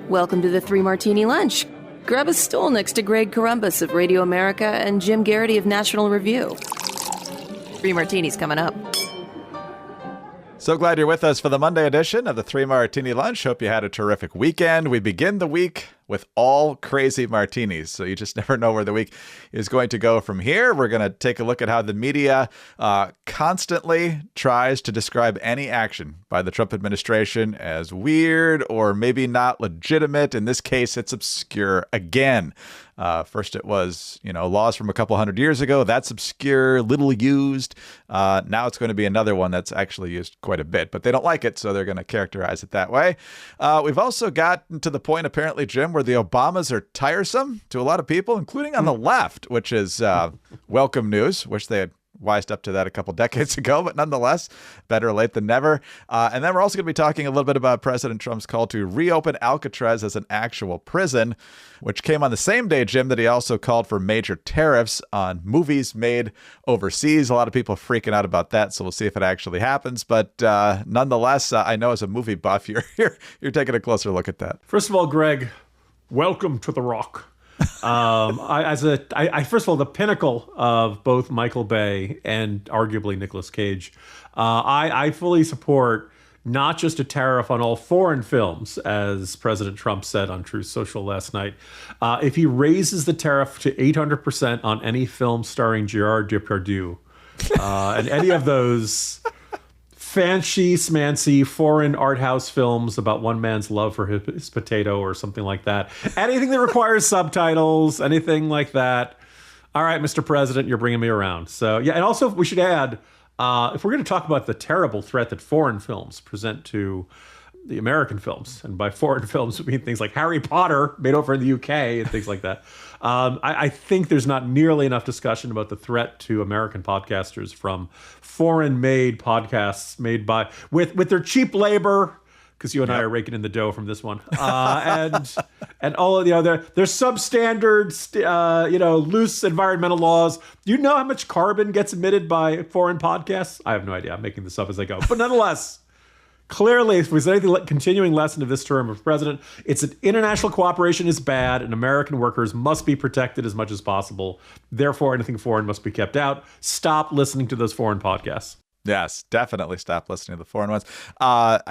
Welcome to the Three Martini Lunch. Grab a stool next to Greg Columbus of Radio America and Jim Garrity of National Review. 3 martinis coming up. So glad you're with us for the Monday edition of the Three Martini Lunch. Hope you had a terrific weekend. We begin the week with all crazy martinis, so you just never know where the week is going to go from here. We're going to take a look at how the media constantly tries to describe any action by the Trump administration as weird or maybe not legitimate. In this case, it's obscure again. First it was, laws from a couple hundred years ago. That's obscure, little used. Now it's going to be another one that's actually used quite a bit, but they don't like it, so they're going to characterize it that way. We've also gotten to the point, apparently, Jim, where the Obamas are tiresome to a lot of people, including on the left, which is welcome news. Wish they had wised up to that a couple decades ago, but nonetheless, better late than never. And then we're also going to be talking a little bit about President Trump's call to reopen Alcatraz as an actual prison, which came on the same day, Jim, that he also called for major tariffs on movies made overseas. A lot of people freaking out about that, so we'll see if it actually happens. But nonetheless, I know as a movie buff, you're taking a closer look at that. First of all, Greg, welcome to The Rock. First of all, the pinnacle of both Michael Bay and arguably Nicolas Cage, I fully support not just a tariff on all foreign films, as President Trump said on Truth Social last night. If he raises the tariff to 800% on any film starring Gerard Depardieu, and any of those fancy, smancy, foreign art house films about one man's love for his potato or something like that. Anything that requires subtitles, anything like that. All right, Mr. President, you're bringing me around. So, yeah, and also we should add, if we're going to talk about the terrible threat that foreign films present to the American films, and by foreign films, we mean things like Harry Potter, made over in the UK, and things like that. I think there's not nearly enough discussion about the threat to American podcasters from foreign-made podcasts made by with their cheap labor, because you and I are raking in the dough from this one, and all of the other, there's substandards, loose environmental laws. Do you know how much carbon gets emitted by foreign podcasts? I have no idea. I'm making this up as I go, but nonetheless. Clearly, if there's anything continuing lesson of this term of president, it's that international cooperation is bad and American workers must be protected as much as possible. Therefore, anything foreign must be kept out. Stop listening to those foreign podcasts. Yes, definitely stop listening to the foreign ones. I'm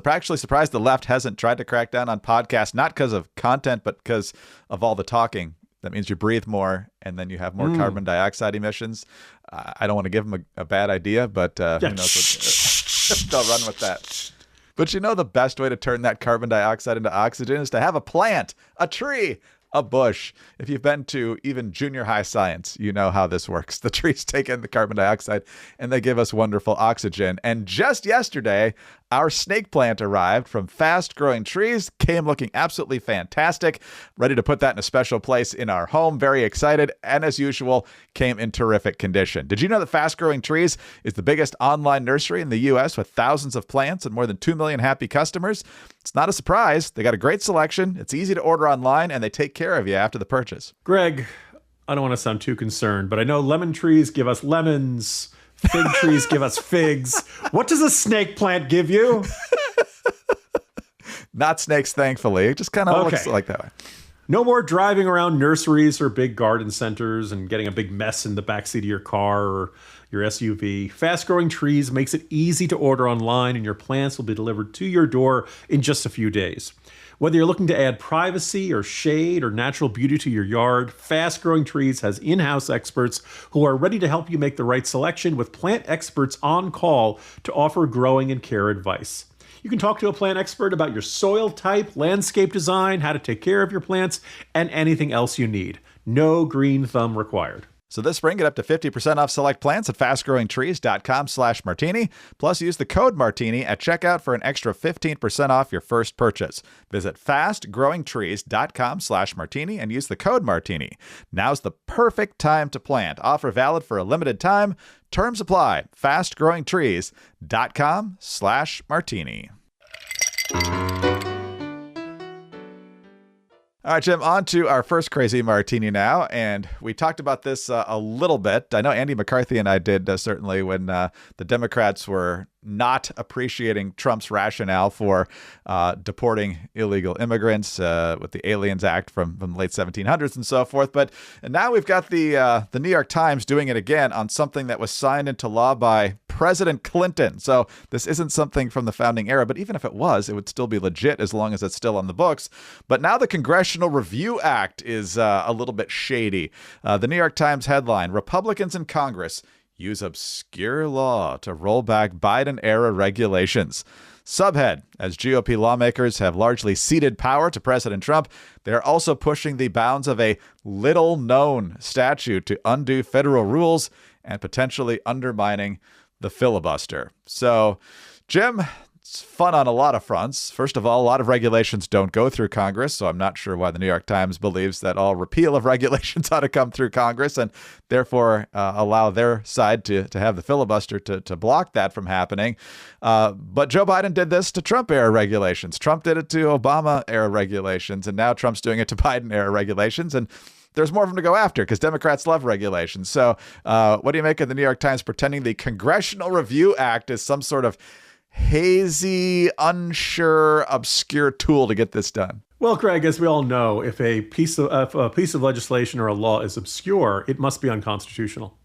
actually surprised the left hasn't tried to crack down on podcasts, not because of content, but because of all the talking. That means you breathe more, and then you have more carbon dioxide emissions. I don't want to give them a bad idea, but who knows what they'll run with that. But the best way to turn that carbon dioxide into oxygen is to have a plant, a tree, a bush. If you've been to even junior high science, you know how this works. The trees take in the carbon dioxide and they give us wonderful oxygen. And just yesterday, our snake plant arrived from Fast Growing Trees, came looking absolutely fantastic, ready to put that in a special place in our home. Very excited. And as usual, came in terrific condition. Did you know that Fast Growing Trees is the biggest online nursery in the U.S. with thousands of plants and more than 2 million happy customers? It's not a surprise. They got a great selection. It's easy to order online and they take care of you after the purchase. Greg, I don't want to sound too concerned, but I know lemon trees give us lemons. Fig trees give us figs. What does a snake plant give you? Not snakes, thankfully. It just kind of looks like that way. No more driving around nurseries or big garden centers and getting a big mess in the backseat of your car or your SUV. Fast Growing Trees makes it easy to order online, and your plants will be delivered to your door in just a few days. Whether you're looking to add privacy or shade or natural beauty to your yard, Fast Growing Trees has in-house experts who are ready to help you make the right selection, with plant experts on call to offer growing and care advice. You can talk to a plant expert about your soil type, landscape design, how to take care of your plants, and anything else you need. No green thumb required. So this spring, get up to 50% off select plants at fastgrowingtrees.com/martini. Plus, use the code Martini at checkout for an extra 15% off your first purchase. Visit fastgrowingtrees.com/martini and use the code Martini. Now's the perfect time to plant. Offer valid for a limited time. Terms apply. fastgrowingtrees.com/martini. All right, Jim, on to our first crazy martini now. And we talked about this a little bit. I know Andy McCarthy and I did certainly when the Democrats were not appreciating Trump's rationale for deporting illegal immigrants with the Aliens Act from the late 1700s and so forth. But now we've got the New York Times doing it again on something that was signed into law by President Clinton. So this isn't something from the founding era, but even if it was, it would still be legit as long as it's still on the books. But now the Congressional Review Act is a little bit shady. The New York Times headline, Republicans in Congress use obscure law to roll back Biden-era regulations. Subhead, as GOP lawmakers have largely ceded power to President Trump, they're also pushing the bounds of a little-known statute to undo federal rules and potentially undermining the filibuster. So, Jim, it's fun on a lot of fronts. First of all, a lot of regulations don't go through Congress, so I'm not sure why the New York Times believes that all repeal of regulations ought to come through Congress and therefore allow their side to have the filibuster to block that from happening. But Joe Biden did this to Trump-era regulations. Trump did it to Obama-era regulations, and now Trump's doing it to Biden-era regulations. And there's more of them to go after because Democrats love regulations. So what do you make of the New York Times pretending the Congressional Review Act is some sort of hazy, unsure, obscure tool to get this done? Well, Greg, as we all know, if a piece of legislation or a law is obscure, it must be unconstitutional.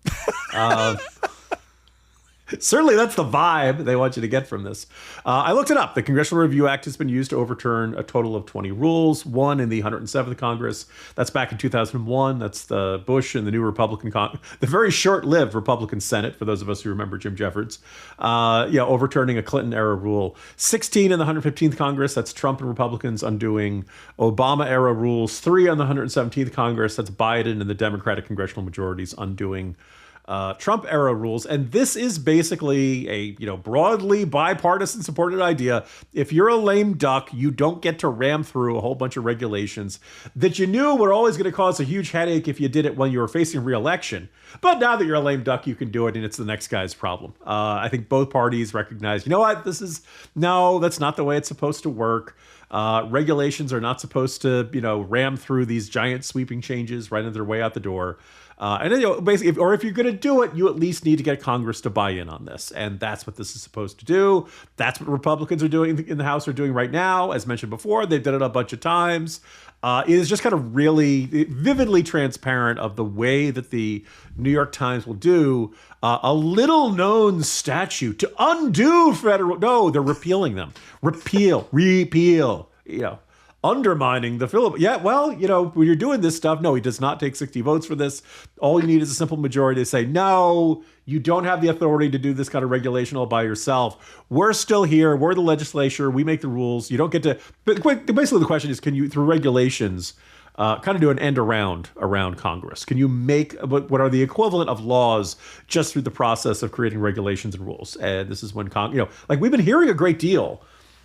Certainly, that's the vibe they want you to get from this. I looked it up. The Congressional Review Act has been used to overturn a total of 20 rules, one in the 107th Congress. That's back in 2001. That's the Bush and the new the very short-lived Republican Senate, for those of us who remember Jim Jeffords, overturning a Clinton-era rule. 16 in the 115th Congress. That's Trump and Republicans undoing Obama-era rules. 3 on the 117th Congress. That's Biden and the Democratic congressional majorities undoing Trump-era rules. And this is basically a broadly bipartisan supported idea. If you're a lame duck, you don't get to ram through a whole bunch of regulations that you knew were always going to cause a huge headache if you did it when you were facing re-election. But now that you're a lame duck, you can do it, and it's the next guy's problem. I think both parties recognize, you know what, that's not the way it's supposed to work. Regulations are not supposed to, ram through these giant sweeping changes right on their way out the door. And then, basically, if you're going to do it, you at least need to get Congress to buy in on this. And that's what this is supposed to do. That's what Republicans are doing in the House are doing right now. As mentioned before, they've done it a bunch of times. It is just kind of really vividly transparent of the way that the New York Times will do a little-known statute to undo federal. No, they're repealing them. Repeal. Undermining the filibuster. Yeah, well, when you're doing this stuff, no, he does not take 60 votes for this. All you need is a simple majority to say, no, you don't have the authority to do this kind of regulation all by yourself. We're still here. We're the legislature. We make the rules. You don't get to. But basically, the question is, can you, through regulations, kind of do an end around Congress? Can you make what are the equivalent of laws just through the process of creating regulations and rules? And this is when, we've been hearing a great deal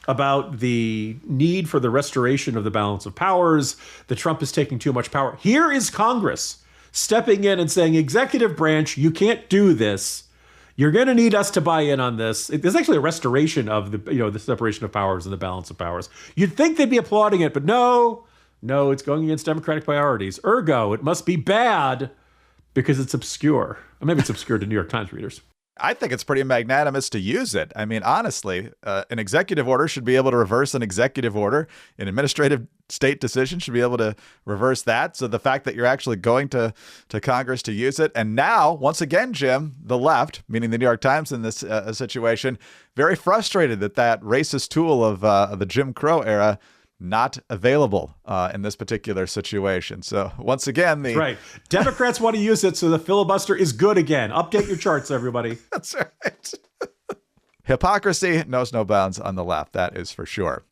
about the need for the restoration of the balance of powers, that Trump is taking too much power. Here is Congress stepping in and saying, executive branch, you can't do this. You're going to need us to buy in on this. There's actually a restoration of the separation of powers and the balance of powers. You'd think they'd be applauding it, but no, it's going against democratic priorities. Ergo, it must be bad because it's obscure. Or maybe it's obscure to New York Times readers. I think it's pretty magnanimous to use it. I mean, honestly, an executive order should be able to reverse an executive order. An administrative state decision should be able to reverse that. So the fact that you're actually going to Congress to use it. And now, once again, Jim, the left, meaning the New York Times in this situation, very frustrated that racist tool of the Jim Crow era not available in this particular situation. So once again, That's right. Democrats want to use it, so the filibuster is good again. Update your charts, everybody. That's right. Hypocrisy knows no bounds on the left. That is for sure.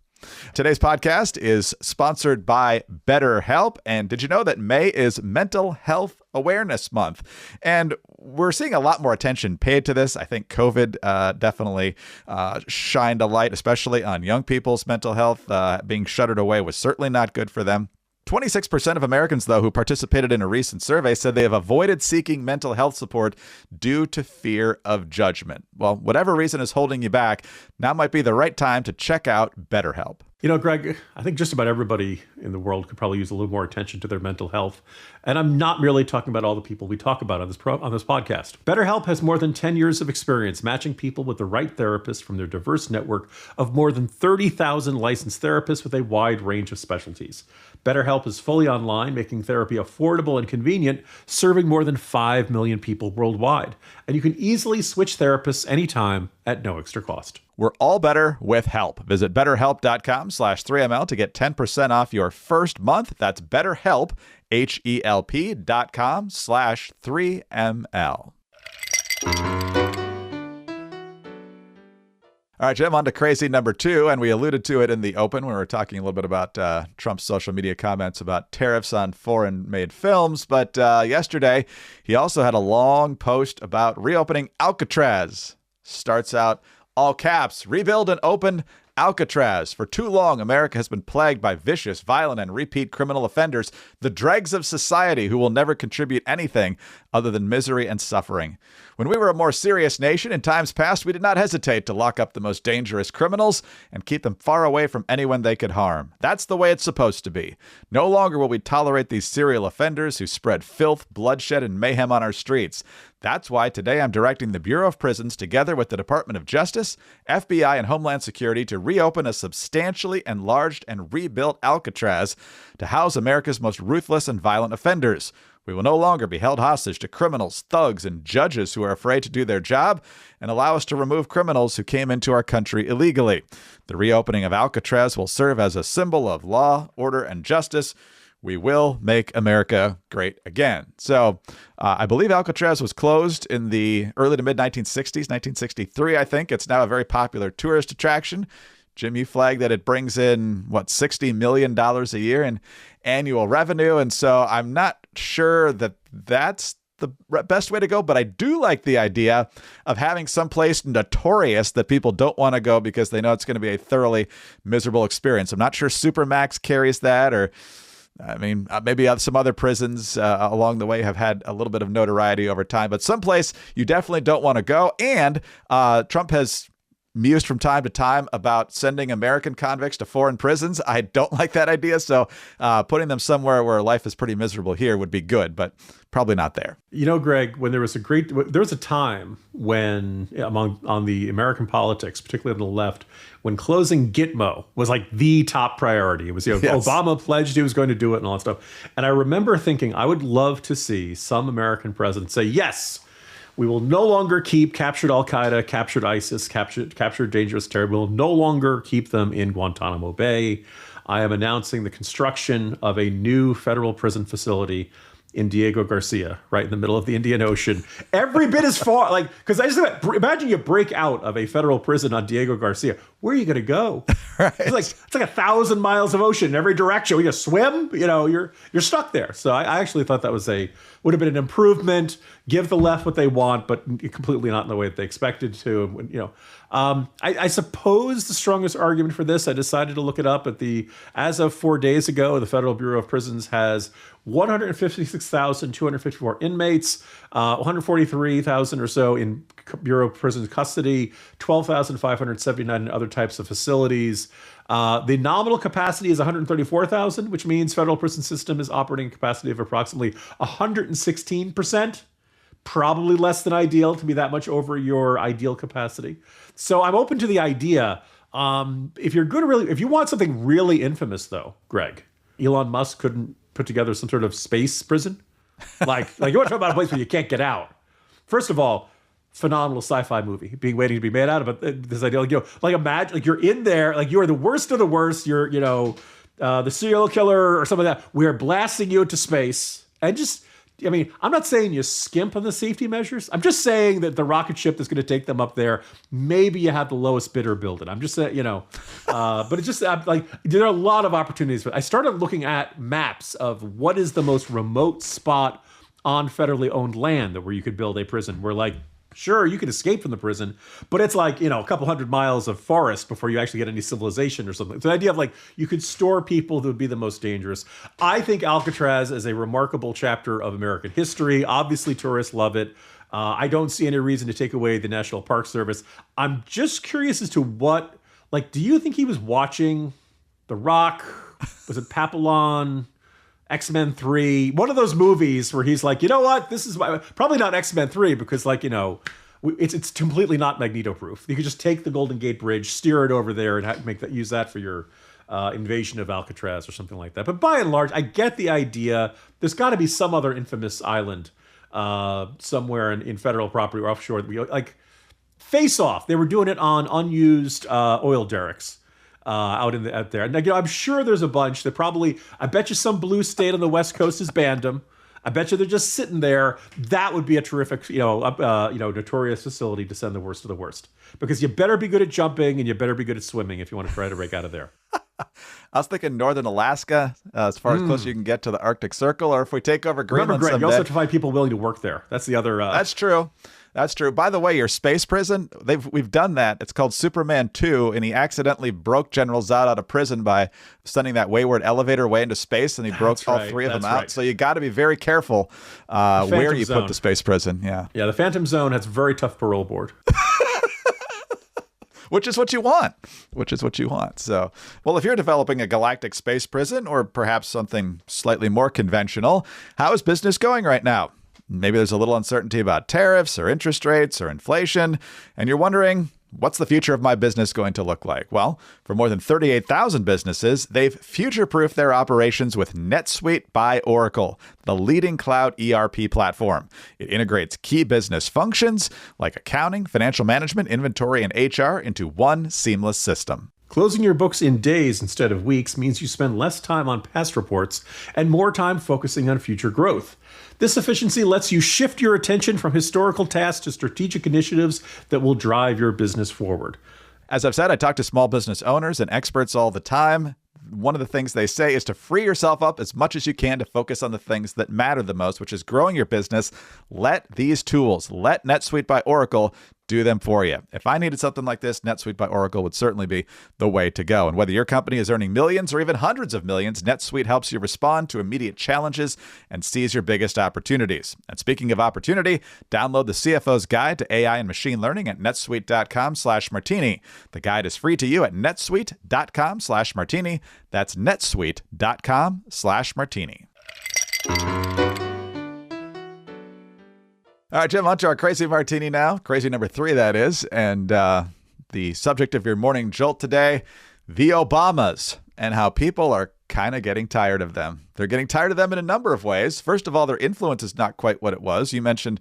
Today's podcast is sponsored by BetterHelp. And did you know that May is Mental Health Awareness Month? And we're seeing a lot more attention paid to this. I think COVID definitely shined a light, especially on young people's mental health. Being shuttered away was certainly not good for them. 26% of Americans, though, who participated in a recent survey said they have avoided seeking mental health support due to fear of judgment. Well, whatever reason is holding you back, now might be the right time to check out BetterHelp. You know, Greg, I think just about everybody in the world could probably use a little more attention to their mental health. And I'm not merely talking about all the people we talk about on this podcast. BetterHelp has more than 10 years of experience matching people with the right therapist from their diverse network of more than 30,000 licensed therapists with a wide range of specialties. BetterHelp is fully online, making therapy affordable and convenient, serving more than 5 million people worldwide. And you can easily switch therapists anytime at no extra cost. We're all better with help. Visit betterhelp.com/3ML to get 10% off your first month. That's BetterHelp, HELP.com/3ML. All right, Jim, on to crazy number 2. And we alluded to it in the open when we were talking a little bit about Trump's social media comments about tariffs on foreign-made films. But yesterday, he also had a long post about reopening Alcatraz. Starts out, all caps, rebuild and open Alcatraz. For too long, America has been plagued by vicious, violent, and repeat criminal offenders, the dregs of society who will never contribute anything other than misery and suffering. When we were a more serious nation in times past, we did not hesitate to lock up the most dangerous criminals and keep them far away from anyone they could harm. That's the way it's supposed to be. No longer will we tolerate these serial offenders who spread filth, bloodshed, and mayhem on our streets. That's why today I'm directing the Bureau of Prisons together with the Department of Justice, FBI, and Homeland Security to reopen a substantially enlarged and rebuilt Alcatraz to house America's most ruthless and violent offenders. We will no longer be held hostage to criminals, thugs, and judges who are afraid to do their job, and allow us to remove criminals who came into our country illegally. The reopening of Alcatraz will serve as a symbol of law, order, and justice. We will make America great again. So I believe Alcatraz was closed in the early to mid-1960s, 1963, I think. It's now a very popular tourist attraction. Jim, you flagged that it brings in, $60 million a year in annual revenue. And so I'm not sure that that's the best way to go, but I do like the idea of having some place notorious that people don't want to go because they know it's going to be a thoroughly miserable experience. I'm not sure Supermax carries that, or maybe some other prisons along the way have had a little bit of notoriety over time, but someplace you definitely don't want to go. And Trump has mused from time to time about sending American convicts to foreign prisons. I don't like that idea. So putting them somewhere where life is pretty miserable here would be good, but probably not there. You know, Greg, when there was a time when on the American politics, particularly on the left, when closing Gitmo was like the top priority. It was, yes. Obama pledged he was going to do it and all that stuff. And I remember thinking, I would love to see some American president say, yes, we will no longer keep captured Al-Qaeda, captured ISIS, captured dangerous terror. We will no longer keep them in Guantanamo Bay. I am announcing the construction of a new federal prison facility in Diego Garcia, right in the middle of the Indian Ocean. Every bit as far, because I just imagine you break out of a federal prison on Diego Garcia. Where are you going to go? Right. It's like 1,000 miles of ocean in every direction. You swim, you're stuck there. So I actually thought that would have been an improvement. Give the left what they want, but completely not in the way that they expected to. I suppose the strongest argument for this, I decided to look it up as of 4 days ago, the Federal Bureau of Prisons has 156,254 inmates, 143,000 or so in Bureau of Prisons custody, 12,579 in other types of facilities. The nominal capacity is 134,000, which means federal prison system is operating capacity of approximately 116%. Probably less than ideal to be that much over your ideal capacity. So I'm open to the idea. If you want something really infamous, though, Greg, Elon Musk couldn't put together some sort of space prison. Like you want to talk about a place where you can't get out. First of all, phenomenal sci-fi movie waiting to be made out of it. This idea, imagine, you're in there, you are the worst of the worst. You're, the serial killer or something like that. We're blasting you into space, and I'm not saying you skimp on the safety measures. I'm just saying that the rocket ship that's going to take them up there, maybe you have the lowest bidder build it. I'm just saying, but it's just there are a lot of opportunities. I started looking at maps of what is the most remote spot on federally owned land where you could build a prison. Where sure, you could escape from the prison, but it's a couple hundred miles of forest before you actually get any civilization or something. So the idea of you could store people that would be the most dangerous. I think Alcatraz is a remarkable chapter of American history. Obviously, tourists love it. I don't see any reason to take away the National Park Service. I'm just curious as to what, do you think he was watching The Rock, was it Papillon, X-Men 3, one of those movies where he's like, you know what, this is probably not X-Men 3 because it's completely not Magneto-proof. You could just take the Golden Gate Bridge, steer it over there, and use that for your invasion of Alcatraz or something like that. But by and large, I get the idea. There's got to be some other infamous island somewhere in federal property or offshore that we like. Face Off. They were doing it on unused oil derricks out there. And I'm sure there's a bunch that probably. I bet you some blue state on the West Coast has banned them. I bet you they're just sitting there. That would be a terrific, notorious facility to send the worst of the worst. Because you better be good at jumping and you better be good at swimming if you want to try to break out of there. I was thinking northern Alaska, as far as close you can get to the Arctic Circle, or if we take over Greenland Remember, Greg, someday. you also have to find people willing to work there. That's the other... That's true. That's true. By the way, your space prison, we've done that. It's called Superman 2, and he accidentally broke General Zod out of prison by sending that wayward elevator way into space, and he broke all three of them out. Right. So you got to be very careful where you put the space prison. Yeah. Yeah, the Phantom Zone has a very tough parole board. Which is what you want. So, well, if you're developing a galactic space prison or perhaps something slightly more conventional, how is business going right now? Maybe there's a little uncertainty about tariffs or interest rates or inflation, and you're wondering, what's the future of my business going to look like? Well, for more than 38,000 businesses, they've future-proofed their operations with NetSuite by Oracle, the leading cloud ERP platform. It integrates key business functions like accounting, financial management, inventory, and HR into one seamless system. Closing your books in days instead of weeks means you spend less time on past reports and more time focusing on future growth. This efficiency lets you shift your attention from historical tasks to strategic initiatives that will drive your business forward. As I've said, I talk to small business owners and experts all the time. One of the things they say is to free yourself up as much as you can to focus on the things that matter the most, which is growing your business. Let these tools, let NetSuite by Oracle do them for you. If I needed something like this, NetSuite by Oracle would certainly be the way to go. And whether your company is earning millions or even hundreds of millions, NetSuite helps you respond to immediate challenges and seize your biggest opportunities. And speaking of opportunity, download the CFO's Guide to AI and Machine Learning at netsuite.com/martini. The guide is free to you at netsuite.com/martini. That's netsuite.com/martini. All right, Jim, on to our Crazy Martini now. Crazy number 3, that is. And the subject of your morning jolt today, the Obamas, and how people are kind of getting tired of them. They're getting tired of them in a number of ways. First of all, their influence is not quite what it was. You mentioned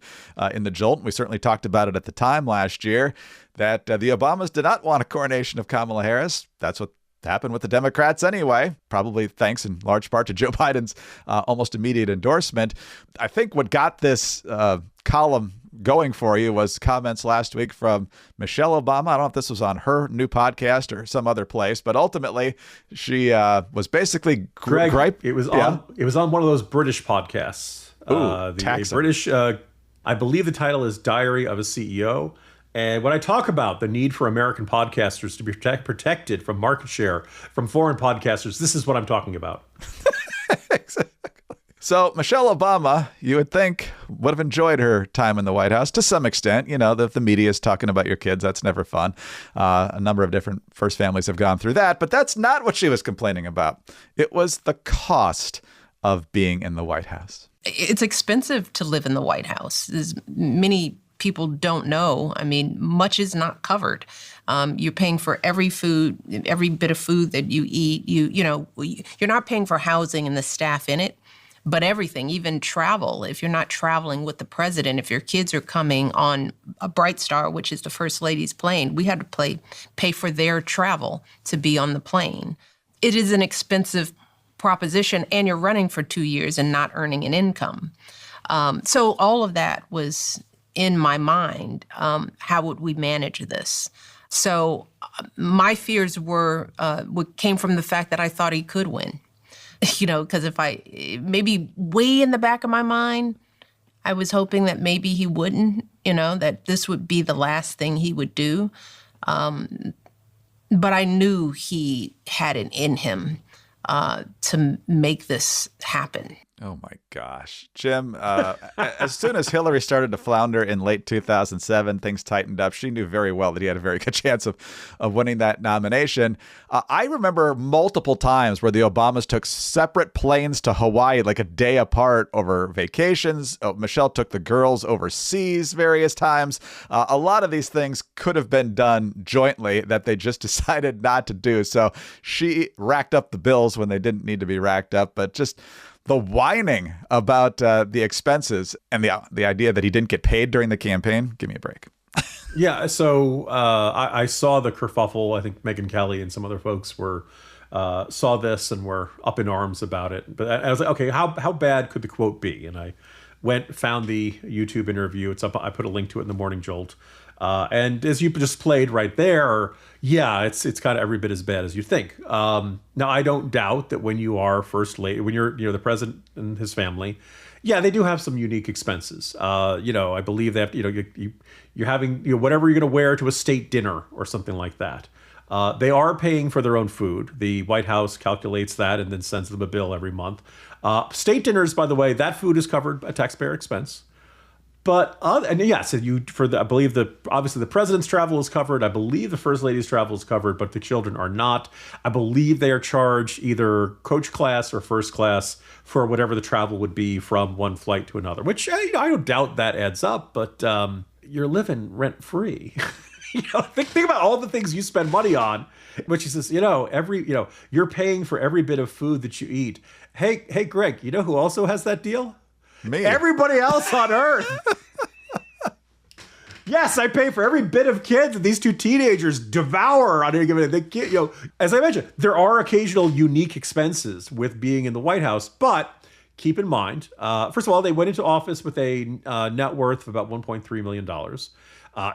in the jolt, we certainly talked about it at the time last year, that the Obamas did not want a coronation of Kamala Harris. That's what happened with the Democrats anyway, probably thanks in large part to Joe Biden's almost immediate endorsement. I think what got this column going for you was comments last week from Michelle Obama. I don't know if this was on her new podcast or some other place, but ultimately she was basically gripe. It was on one of those British podcasts. British, I believe the title is Diary of a CEO. And when I talk about the need for American podcasters to be protected from market share from foreign podcasters, this is what I'm talking about. Exactly. So Michelle Obama, you would think, would have enjoyed her time in the White House to some extent. You know, the media is talking about your kids. That's never fun. A number of different first families have gone through that. But that's not what she was complaining about. It was the cost of being in the White House. It's expensive to live in the White House. As many people don't know. I mean, much is not covered. You're paying for every bit of food that you eat. You're not paying for housing and the staff in it. But everything, even travel, if you're not traveling with the president, if your kids are coming on a Bright Star, which is the First Lady's plane, we had to pay for their travel to be on the plane. It is an expensive proposition, and you're running for 2 years and not earning an income. So all of that was in my mind. How would we manage this? So my fears came from the fact that I thought he could win. Because maybe way in the back of my mind, I was hoping that maybe he wouldn't, that this would be the last thing he would do. But I knew he had it in him to make this happen. Oh my gosh. Jim, as soon as Hillary started to flounder in late 2007, things tightened up. She knew very well that he had a very good chance of winning that nomination. I remember multiple times where the Obamas took separate planes to Hawaii, like a day apart over vacations. Michelle took the girls overseas various times. A lot of these things could have been done jointly that they just decided not to do. So she racked up the bills when they didn't need to be racked up, but just the whining about the expenses and the idea that he didn't get paid during the campaign. Give me a break. Yeah, so I saw the kerfuffle. I think Megyn Kelly and some other folks saw this and were up in arms about it. But I was like, okay, how bad could the quote be? And I found the YouTube interview. It's up. I put a link to it in the Morning Jolt. And as you just played right there, yeah, it's kind of every bit as bad as you think. Now, I don't doubt that when you are first lady, when you're the president and his family, yeah, they do have some unique expenses. I believe they have to, you're having whatever you're going to wear to a state dinner or something like that. They are paying for their own food. The White House calculates that and then sends them a bill every month. State dinners, by the way, that food is covered at taxpayer expense. But I believe obviously the president's travel is covered. I believe the first lady's travel is covered, but the children are not. I believe they are charged either coach class or first class for whatever the travel would be from one flight to another. Which I don't doubt that adds up, but you're living rent free. Think about all the things you spend money on. Which he says, you're paying for every bit of food that you eat. Hey, Greg, you know who also has that deal? Me. Everybody else on Earth. Yes, I pay for every bit of kids that these two teenagers devour on any given day. As I mentioned, there are occasional unique expenses with being in the White House, but keep in mind, first of all, they went into office with a net worth of about $1.3 million.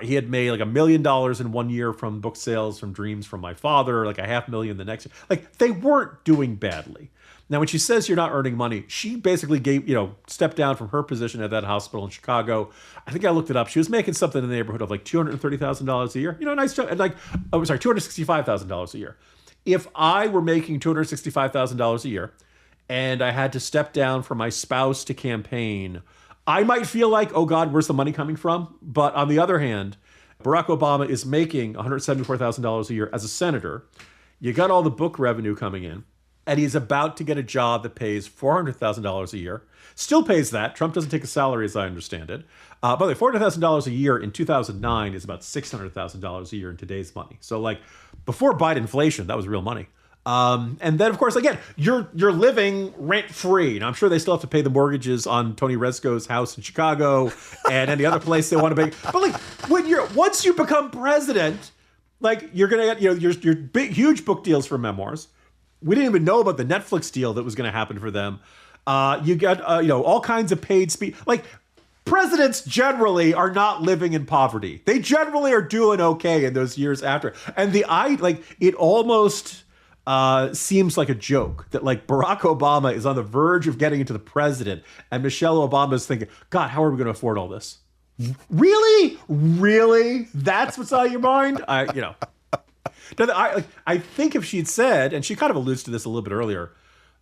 He had made like $1 million in 1 year from book sales, from Dreams from My Father, like $500,000 the next year. Like, they weren't doing badly. Now, when she says you're not earning money, she basically stepped down from her position at that hospital in Chicago. I think I looked it up. She was making something in the neighborhood of like $230,000 a year. Nice job. And $265,000 a year. If I were making $265,000 a year and I had to step down for my spouse to campaign, I might feel like, oh God, where's the money coming from? But on the other hand, Barack Obama is making $174,000 a year as a senator. You got all the book revenue coming in. And he's about to get a job that pays $400,000 a year. Still pays that. Trump doesn't take a salary, as I understand it. By the way, $400,000 a year in 2009 is about $600,000 a year in today's money. So, like, before Biden inflation, that was real money. And then, of course, again, you're living rent-free. Now, I'm sure they still have to pay the mortgages on Tony Rezko's house in Chicago and any other place they want to pay. But, like, once you become president, like, you're going to get, your big, huge book deals for memoirs. We didn't even know about the Netflix deal that was going to happen for them. You got, all kinds of paid speech. Like, presidents generally are not living in poverty. They generally are doing okay in those years after. And it almost seems like a joke that, like, Barack Obama is on the verge of getting into the president, and Michelle Obama is thinking, God, how are we going to afford all this? Really? That's what's on your mind? I think if she'd said, and she kind of alludes to this a little bit earlier,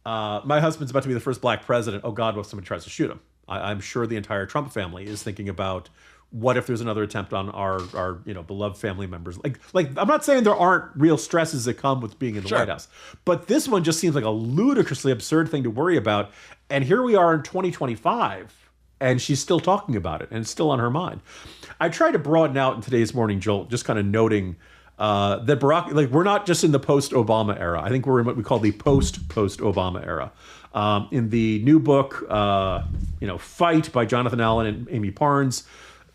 my husband's about to be the first black president. Oh God, what if somebody tries to shoot him? I'm sure the entire Trump family is thinking about what if there's another attempt on our beloved family members. Like I'm not saying there aren't real stresses that come with being in the White House, but this one just seems like a ludicrously absurd thing to worry about. And here we are in 2025, and she's still talking about it, and it's still on her mind. I tried to broaden out in today's Morning Jolt, just kind of noting that Barack, like, we're not just in the post-Obama era. I think we're in what we call the post-Obama era. In the new book, Fight by Jonathan Allen and Amy Parnes,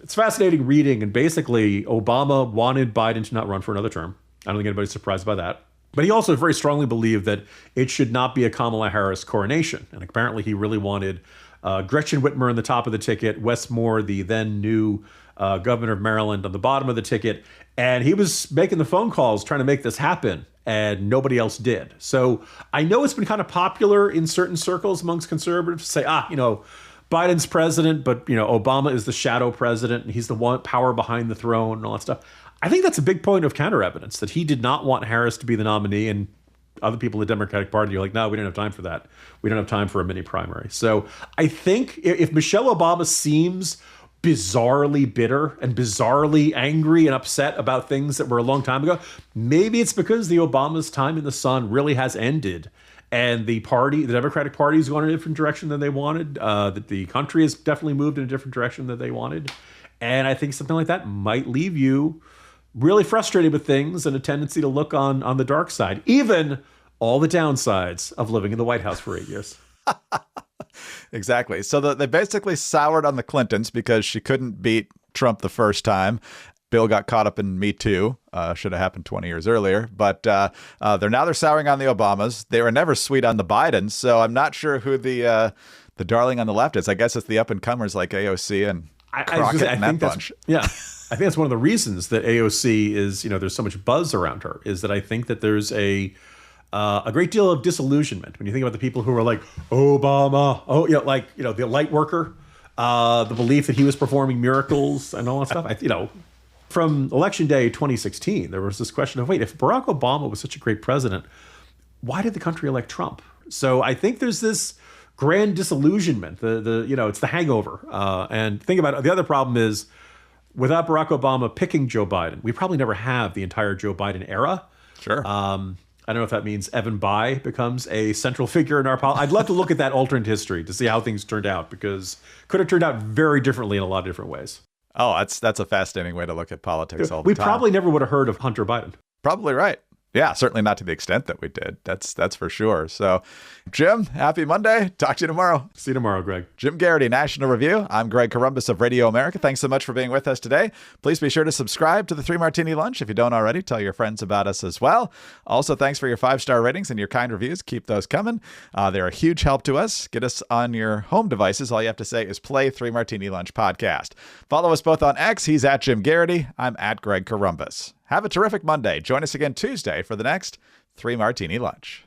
it's fascinating reading. And basically, Obama wanted Biden to not run for another term. I don't think anybody's surprised by that. But he also very strongly believed that it should not be a Kamala Harris coronation. And apparently he really wanted Gretchen Whitmer on the top of the ticket, Wes Moore, the then new governor of Maryland, on the bottom of the ticket. And he was making the phone calls trying to make this happen, and nobody else did. So I know it's been kind of popular in certain circles amongst conservatives to say, Biden's president, but, Obama is the shadow president, and he's the one power behind the throne and all that stuff. I think that's a big point of counter evidence, that he did not want Harris to be the nominee. And other people in the Democratic Party are like, no, we don't have time for that. We don't have time for a mini primary. So I think if Michelle Obama seems bizarrely bitter and bizarrely angry and upset about things that were a long time ago, maybe it's because the Obama's time in the sun really has ended. And the Democratic Party is going in a different direction than they wanted. That the country has definitely moved in a different direction than they wanted. And I think something like that might leave you really frustrated with things and a tendency to look on the dark side, even all the downsides of living in the White House for 8 years. Exactly. So they basically soured on the Clintons because she couldn't beat Trump the first time. Bill got caught up in Me Too. Should have happened 20 years earlier. But they're souring on the Obamas. They were never sweet on the Bidens. So I'm not sure who the darling on the left is. I guess it's the up-and-comers like AOC and Crockett and that bunch. Yeah. I think that's one of the reasons that AOC is, there's so much buzz around her, is that I think that there's a great deal of disillusionment when you think about the people who are like, Obama, the light worker, the belief that he was performing miracles and all that stuff. From Election Day 2016, there was this question of, wait, if Barack Obama was such a great president, why did the country elect Trump? So I think there's this grand disillusionment. It's the hangover. And think about it. The other problem is, without Barack Obama picking Joe Biden, we probably never have the entire Joe Biden era. Sure. I don't know if that means Evan Bayh becomes a central figure in our politics. I'd love to look at that alternate history to see how things turned out, because could have turned out very differently in a lot of different ways. Oh, that's a fascinating way to look at politics all the time. We probably never would have heard of Hunter Biden. Probably right. Yeah, certainly not to the extent that we did. That's for sure. So, Jim, happy Monday. Talk to you tomorrow. See you tomorrow, Greg. Jim Garrity, National Review. I'm Greg Corombos of Radio America. Thanks so much for being with us today. Please be sure to subscribe to the 3 Martini Lunch. If you don't already, tell your friends about us as well. Also, thanks for your 5-star ratings and your kind reviews. Keep those coming. They're a huge help to us. Get us on your home devices. All you have to say is play 3 Martini Lunch podcast. Follow us both on X. He's at Jim Garrity. I'm at Greg Corombos. Have a terrific Monday. Join us again Tuesday for the next 3 Martini Lunch.